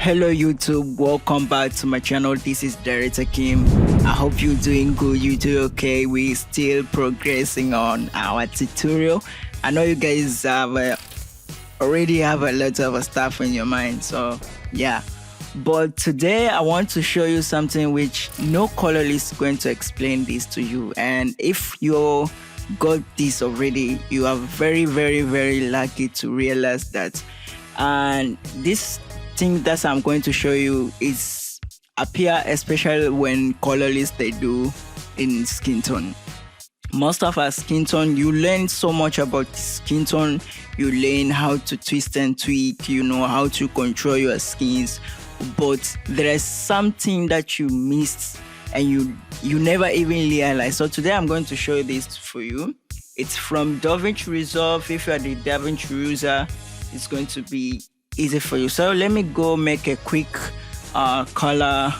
Hello YouTube, welcome back to my channel. This is Director Kim. I hope you're doing good, you do okay. We're still progressing on our tutorial. I know you guys have already have a lot of stuff in your mind, so yeah. But today I want to show you something which no colorist is going to explain this to you. And if you got this already, you are very lucky to realize that. And this thing that I'm going to show you is appear especially when colorists they do in Skintone. Most of our Skintone, you learn so much about Skintone. You learn how to twist and tweak, you know how to control your skins, but there is something that you missed and you never even realize. So today I'm going to show this for you. It's from DaVinci Resolve. If you are the DaVinci user, it's going to be easy for you. So let me go make a quick color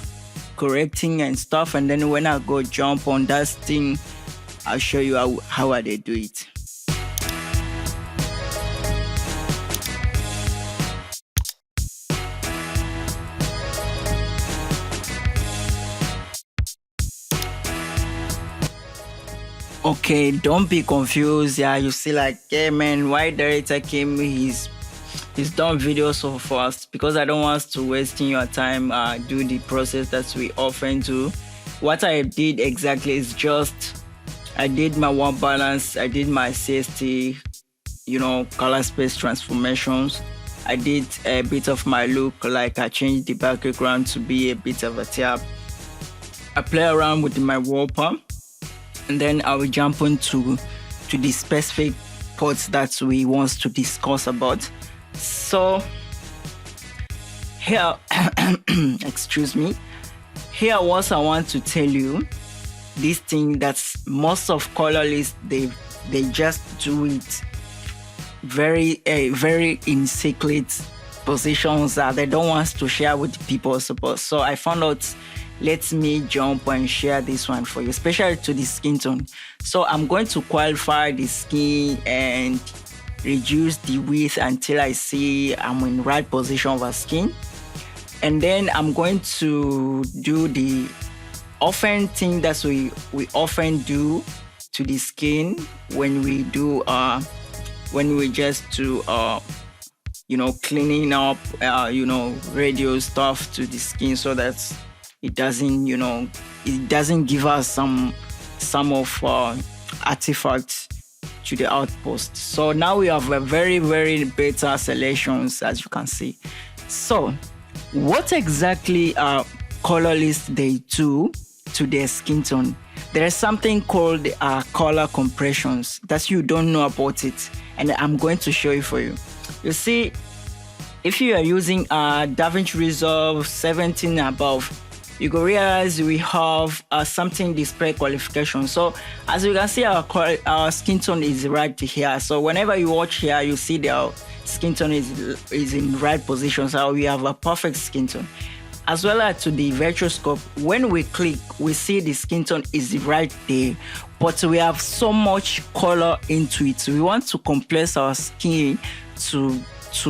correcting and stuff, and then when I go jump on that thing, I'll show you how they do it. Okay, don't be confused. Yeah, you see like, hey man, why Director Kim he's done videos so fast? Because I don't want us to wasting your time do the process that we often do. What I did exactly is just I did my white balance, I did my CST, you know, color space transformations. I did a bit of my look, like I changed the background to be a bit of a tab. I play around with my wallpaper, and then I will jump into the specific parts that we want to discuss about. So here, excuse me, here what I want to tell you, this thing that's most of colorists they just do it very in secret positions that they don't want to share with people. So I found out, let me jump and share this one for you, especially to the skin tone. So I'm going to qualify the skin and reduce the width until I see I'm in the right position of our skin. And then I'm going to do the often thing that we often do to the skin when we do when we just do you know, cleaning up you know, radio stuff to the skin, so that it doesn't, you know, it doesn't give us some of artifacts to the outpost. So now we have a very better selections, as you can see. So what exactly colorists they do to their skin tone? There is something called color compressions that you don't know about it, and I'm going to show you for you. You see, if you are using DaVinci Resolve 17 above, you can realize we have something display qualification. So as you can see, our skin tone is right here. So whenever you watch here, you see the skin tone is in right position. So we have a perfect skin tone. As well as to the virtual scope, when we click, we see the skin tone is right there, but we have so much color into it. So we want to compress our skin to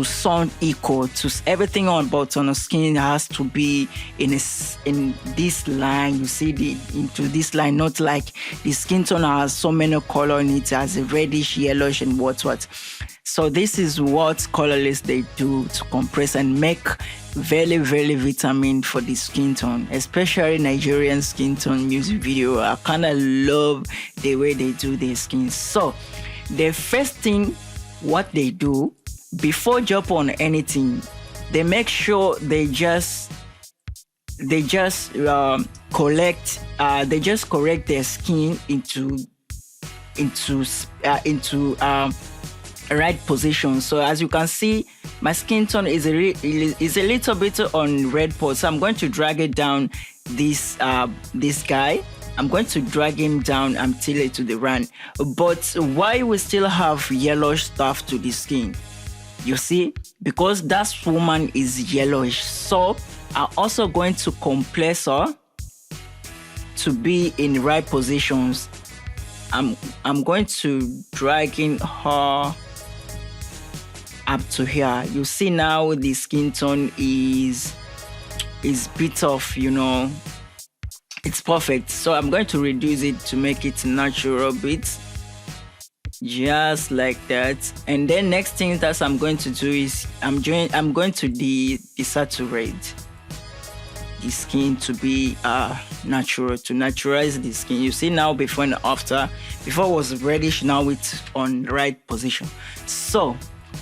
sound equal to everything on our skin. Has to be in this line. You see into this line, not like the skin tone has so many color in it, as a reddish, yellowish, and what. So this is what colorists they do to compress and make very vitamin for the skin tone, especially Nigerian skin tone music video. I kind of love the way they do their skin. So the first thing what they do before jump on anything, they make sure they just correct their skin into right position. So as you can see, my skin tone is a little bit on red part, so I'm going to drag it down. This guy, I'm going to drag him down until it to the run. But why we still have yellowish stuff to the skin? You see, because that woman is yellowish. So I'm also going to compress her to be in right positions. I'm going to drag in her up to here. You see now the skin tone is bit of, it's perfect. So I'm going to reduce it to make it natural bit, just like that. And then next thing that I'm going to do is I'm going to desaturate the skin to be natural, to naturalize the skin. You see now before and after. Before it was reddish, now it's on the right position. So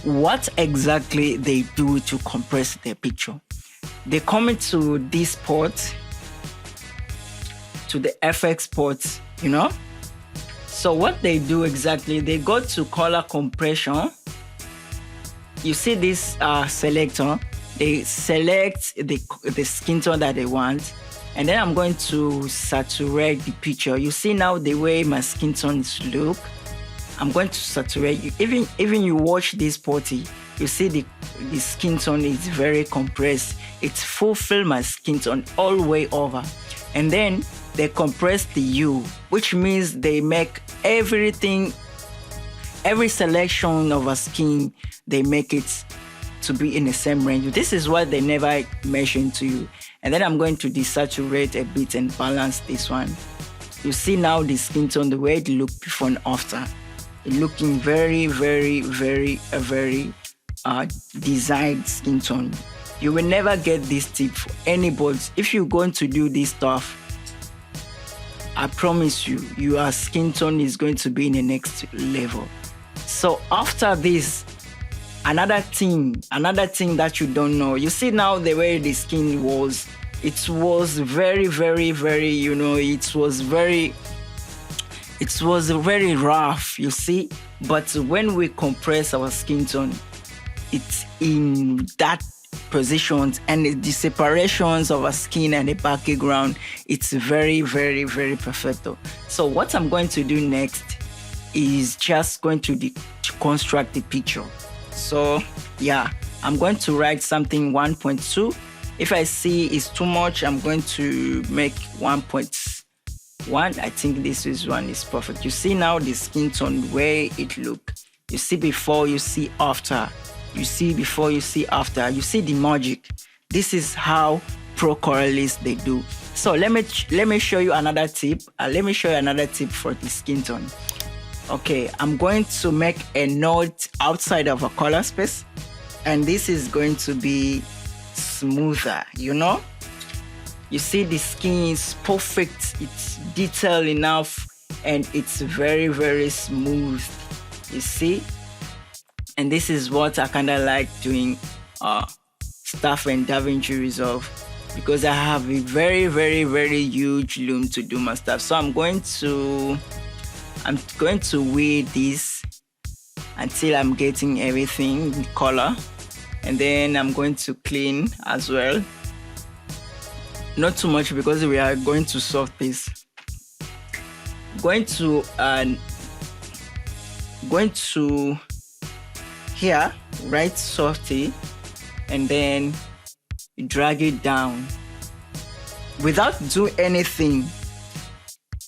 what exactly they do to compress the picture? They come into this port, to the FX port, So what they do exactly, they go to color compression. You see this selector, they select the skin tone that they want, and then I'm going to saturate the picture. You see now the way my skin tones look. I'm going to saturate. Even you watch this potty, you see the skin tone is very compressed. It's fulfill my skin tone all the way over. And then they compress the hue, which means they make everything, every selection of a skin, they make it to be in the same range. This is what they never mentioned to you. And then I'm going to desaturate a bit and balance this one. You see now the skin tone, the way it looked before and after. It looking very, very, very, very designed skin tone. You will never get this tip for anybody. If you're going to do this stuff, I promise you, your skin tone is going to be in the next level. So after this, another thing that you don't know. You see now the way the skin was. It was very, very, very, it was very rough, you see. But when we compress our skin tone, it's in that positions, and the separations of our skin and the background, it's very, very, very perfect. So what I'm going to do next is just going to construct the picture. So yeah, I'm going to write something 1.2. If I see it's too much, I'm going to make 1.1. I think this one is perfect. You see now the skin tone, the way it look. You see before, you see after. You see before, you see after. You see the magic. This is how pro colorists they do. So let me show you another tip. Let me show you another tip for the skin tone. Okay, I'm going to make a note outside of a color space, and this is going to be smoother. You see the skin is perfect. It's detailed enough, and it's very, very smooth. You see. And this is what I kind of like doing stuff in DaVinci Resolve, because I have a very, very, very huge loom to do my stuff. So I'm going to weigh this until I'm getting everything in color, and then I'm going to clean as well. Not too much because we are going to solve this. Going to here, write softly, and then drag it down without doing anything.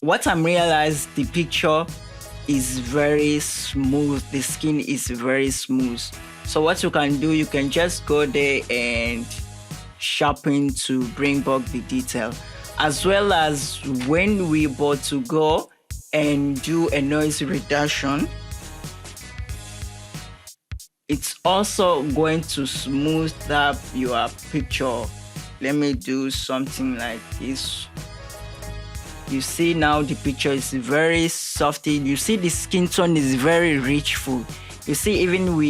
What I'm realized, the picture is very smooth. The skin is very smooth. So what you can do, you can just go there and sharpen to bring back the detail, as well as when we about to go and do a noise reduction, it's also going to smooth up your picture. Let me do something like this. You see now the picture is very soft. You see the skin tone is very richful. You see, even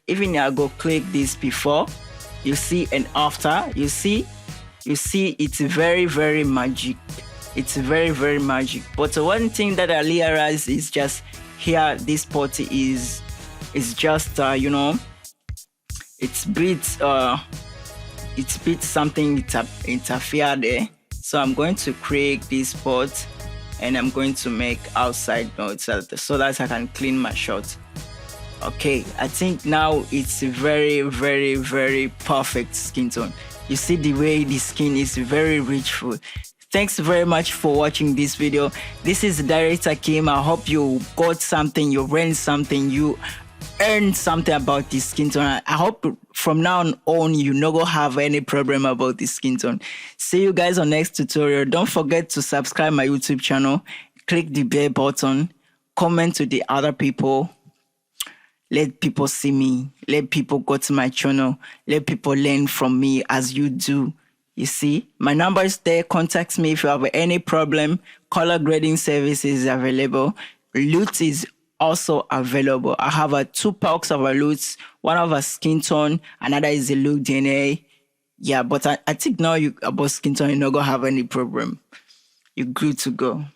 even I go click this before, you see, and after, you see it's very, very magic. It's very, very magic. But one thing that I realize is just here, this pot is just it's bit something interfere there. So I'm going to create this pot, and I'm going to make outside notes so that I can clean my shot. Okay, I think now it's a very, very, very perfect skin tone. You see the way the skin is very richful. Thanks very much for watching this video. This is Director Kim. I hope you got something, you learned something, you earn something about this skin tone. I hope from now on you no go have any problem about this skin tone. See you guys on next tutorial. Don't forget to subscribe my YouTube channel, click the bell button, comment to the other people. Let people see me. Let people go to my channel. Let people learn from me as you do. You see, my number is there. Contact me if you have any problem. Color grading service is available. Loot is also available. I have 2 packs of a loot. One of a skin tone, another is a look DNA. Yeah, but I think now you about skin tone, you're not gonna have any problem. You're good to go.